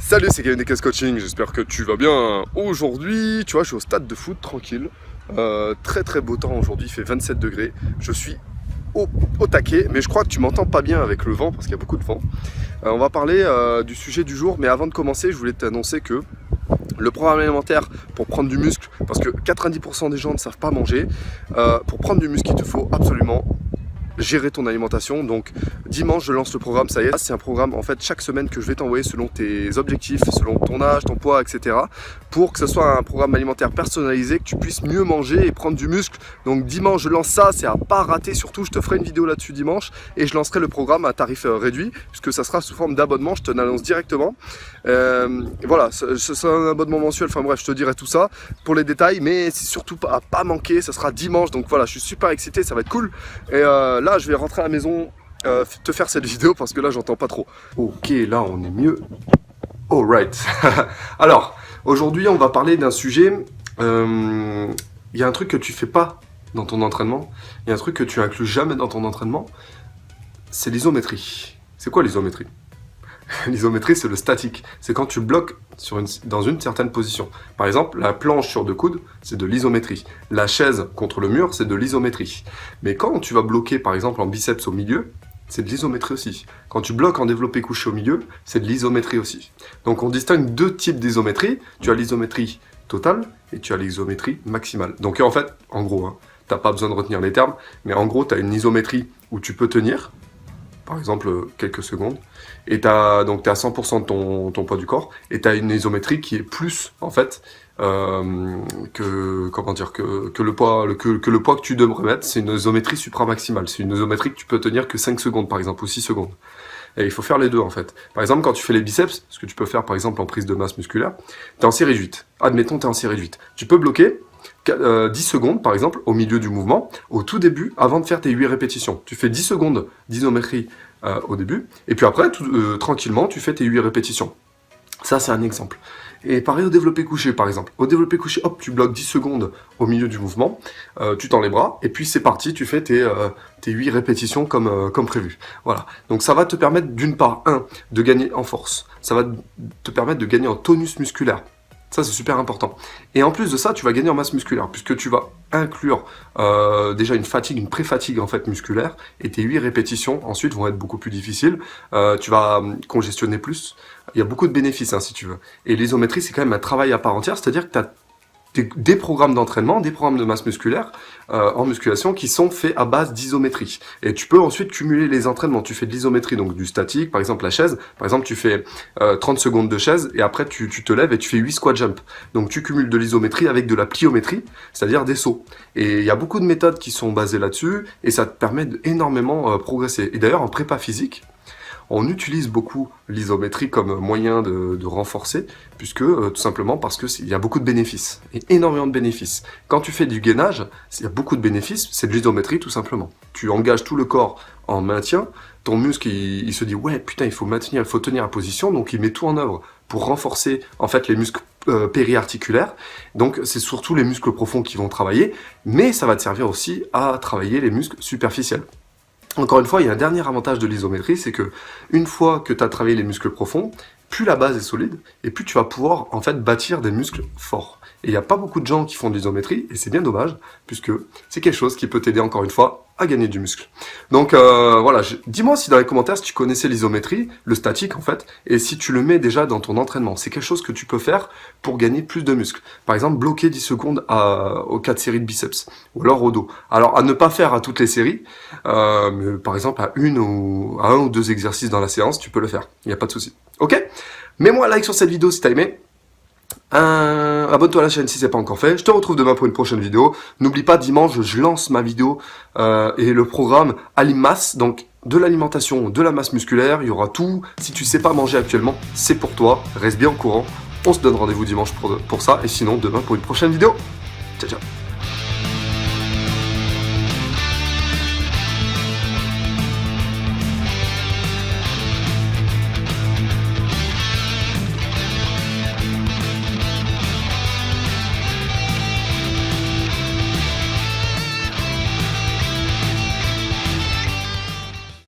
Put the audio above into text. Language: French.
Salut, c'est Kevin des Casse Coaching, j'espère que tu vas bien. Aujourd'hui, tu vois, je suis au stade de foot, tranquille. Très beau temps aujourd'hui, il fait 27 degrés. Je suis au taquet, mais je crois que tu m'entends pas bien avec le vent, parce qu'il y a beaucoup de vent. On va parler du sujet du jour, mais avant de commencer, je voulais t'annoncer que le programme alimentaire pour prendre du muscle, parce que 90% des gens ne savent pas manger, pour prendre du muscle, il te faut absolument gérer ton alimentation. Donc dimanche je lance le programme, ça y est, c'est un programme en fait chaque semaine que je vais t'envoyer selon tes objectifs, selon ton âge, ton poids, etc. pour que ce soit un programme alimentaire personnalisé, que tu puisses mieux manger et prendre du muscle. Donc dimanche je lance ça, c'est à pas rater, surtout je te ferai une vidéo là-dessus dimanche et je lancerai le programme à tarif réduit puisque ça sera sous forme d'abonnement, je te l'annonce directement. Voilà, ce sera un abonnement mensuel, enfin bref, je te dirai tout ça pour les détails, mais c'est surtout à pas manquer, ça sera dimanche, donc voilà, je suis super excité, ça va être cool. Et là je vais rentrer à la maison te faire cette vidéo parce que là j'entends pas trop. Ok, là on est mieux. Alright. Alors, aujourd'hui on va parler d'un sujet. Il y a un truc que tu fais pas dans ton entraînement. Il y a un truc que tu inclus jamais dans ton entraînement. C'est l'isométrie. C'est quoi l'isométrie? L'isométrie, c'est le statique. C'est quand tu bloques dans une certaine position. Par exemple, la planche sur 2 coudes, c'est de l'isométrie. La chaise contre le mur, c'est de l'isométrie. Mais quand tu vas bloquer, par exemple, en biceps au milieu, c'est de l'isométrie aussi. Quand tu bloques en développé couché au milieu, c'est de l'isométrie aussi. Donc on distingue 2 types d'isométrie. Tu as l'isométrie totale et tu as l'isométrie maximale. Donc en fait, en gros, hein, tu n'as pas besoin de retenir les termes, mais en gros, tu as une isométrie où tu peux tenir, par exemple quelques secondes, et donc tu es à 100% de ton poids du corps, et tu as une isométrie qui est plus, en fait, que le poids que tu devrais mettre, c'est une isométrie supramaximale. C'est une isométrie que tu peux tenir que 5 secondes, par exemple, ou 6 secondes. Et il faut faire les deux, en fait. Par exemple, quand tu fais les biceps, ce que tu peux faire, par exemple, en prise de masse musculaire, tu es en série réduite. Admettons, tu es en série réduite. Tu peux bloquer 10 secondes, par exemple, au milieu du mouvement, au tout début, avant de faire tes 8 répétitions. Tu fais 10 secondes d'isométrie au début, et puis après, tranquillement, tu fais tes 8 répétitions. Ça, c'est un exemple. Et pareil au développé couché, par exemple. Au développé couché, hop, tu bloques 10 secondes au milieu du mouvement, tu tends les bras, et puis c'est parti, tu fais tes 8 répétitions comme prévu. Voilà. Donc ça va te permettre, d'une part, de gagner en force. Ça va te permettre de gagner en tonus musculaire. Ça, c'est super important. Et en plus de ça, tu vas gagner en masse musculaire, puisque tu vas inclure déjà une pré-fatigue en fait musculaire, et tes 8 répétitions ensuite vont être beaucoup plus difficiles. Tu vas congestionner plus. Il y a beaucoup de bénéfices, hein, si tu veux. Et l'isométrie, c'est quand même un travail à part entière, c'est-à-dire que tu as des programmes d'entraînement, des programmes de masse musculaire en musculation qui sont faits à base d'isométrie. Et tu peux ensuite cumuler les entraînements. Tu fais de l'isométrie, donc du statique, par exemple la chaise. Par exemple, tu fais 30 secondes de chaise et après tu te lèves et tu fais 8 squat jump. Donc tu cumules de l'isométrie avec de la pliométrie, c'est-à-dire des sauts. Et il y a beaucoup de méthodes qui sont basées là-dessus et ça te permet d'énormément progresser. Et d'ailleurs, en prépa physique, on utilise beaucoup l'isométrie comme moyen de renforcer, puisque tout simplement parce qu'il y a beaucoup de bénéfices, et énormément de bénéfices. Quand tu fais du gainage, il y a beaucoup de bénéfices, c'est de l'isométrie tout simplement. Tu engages tout le corps en maintien, ton muscle il se dit ouais putain il faut maintenir, il faut tenir la position, donc il met tout en œuvre pour renforcer en fait les muscles périarticulaires. Donc c'est surtout les muscles profonds qui vont travailler, mais ça va te servir aussi à travailler les muscles superficiels. Encore une fois, il y a un dernier avantage de l'isométrie, c'est que une fois que tu as travaillé les muscles profonds, plus la base est solide, et plus tu vas pouvoir en fait bâtir des muscles forts. Et il n'y a pas beaucoup de gens qui font de l'isométrie, et c'est bien dommage, puisque c'est quelque chose qui peut t'aider encore une fois à gagner du muscle. Donc voilà, dis-moi si dans les commentaires si tu connaissais l'isométrie, le statique en fait, et si tu le mets déjà dans ton entraînement. C'est quelque chose que tu peux faire pour gagner plus de muscles. Par exemple, bloquer 10 secondes aux 4 séries de biceps, ou alors au dos. Alors à ne pas faire à toutes les séries, mais par exemple à un ou deux exercices dans la séance, tu peux le faire, il n'y a pas de souci. Ok? Mets-moi un like sur cette vidéo si t'as aimé. Abonne-toi à la chaîne si c'est pas encore fait. Je te retrouve demain pour une prochaine vidéo. N'oublie pas, dimanche, je lance ma vidéo et le programme Alimass, donc de l'alimentation, de la masse musculaire. Il y aura tout. Si tu sais pas manger actuellement, c'est pour toi. Reste bien au courant. On se donne rendez-vous dimanche pour ça. Et sinon, demain pour une prochaine vidéo. Ciao, ciao.